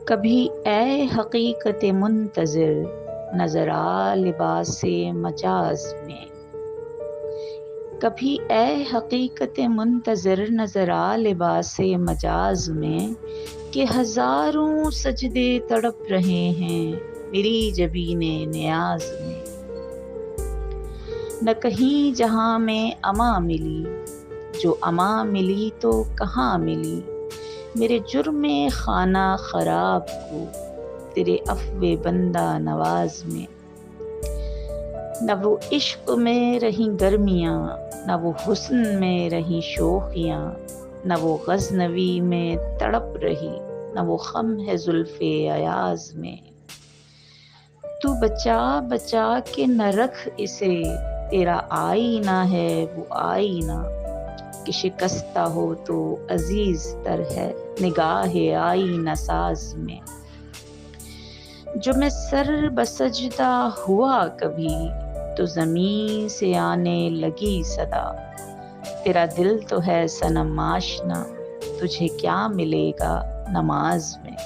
کبھی اے حقیقت منتظر نظر آ لباس مجاز میں، کبھی اے حقیقت منتظر نظر آ لباس مجاز میں، کہ ہزاروں سجدے تڑپ رہے ہیں میری جبین نیاز میں۔ نہ کہیں جہاں میں اما ملی، جو اما ملی تو کہاں ملی، میرے جرم خانہ خراب کو تیرے عفو بندہ نواز میں۔ نہ وہ عشق میں رہیں گرمیاں، نہ وہ حسن میں رہیں شوخیاں، نہ وہ غزنوی میں تڑپ رہی، نہ وہ خم ہے زلف ایاز میں۔ تو بچا بچا کے نہ رکھ اسے، تیرا آئینہ ہے وہ آئینہ، کہ شکستہ ہو تو عزیز تر ہے نگاہ آئینہ ساز میں۔ جو میں سر بسجدہ ہوا کبھی، تو زمین سے آنے لگی صدا، تیرا دل تو ہے صنم آشنا، تجھے کیا ملے گا نماز میں۔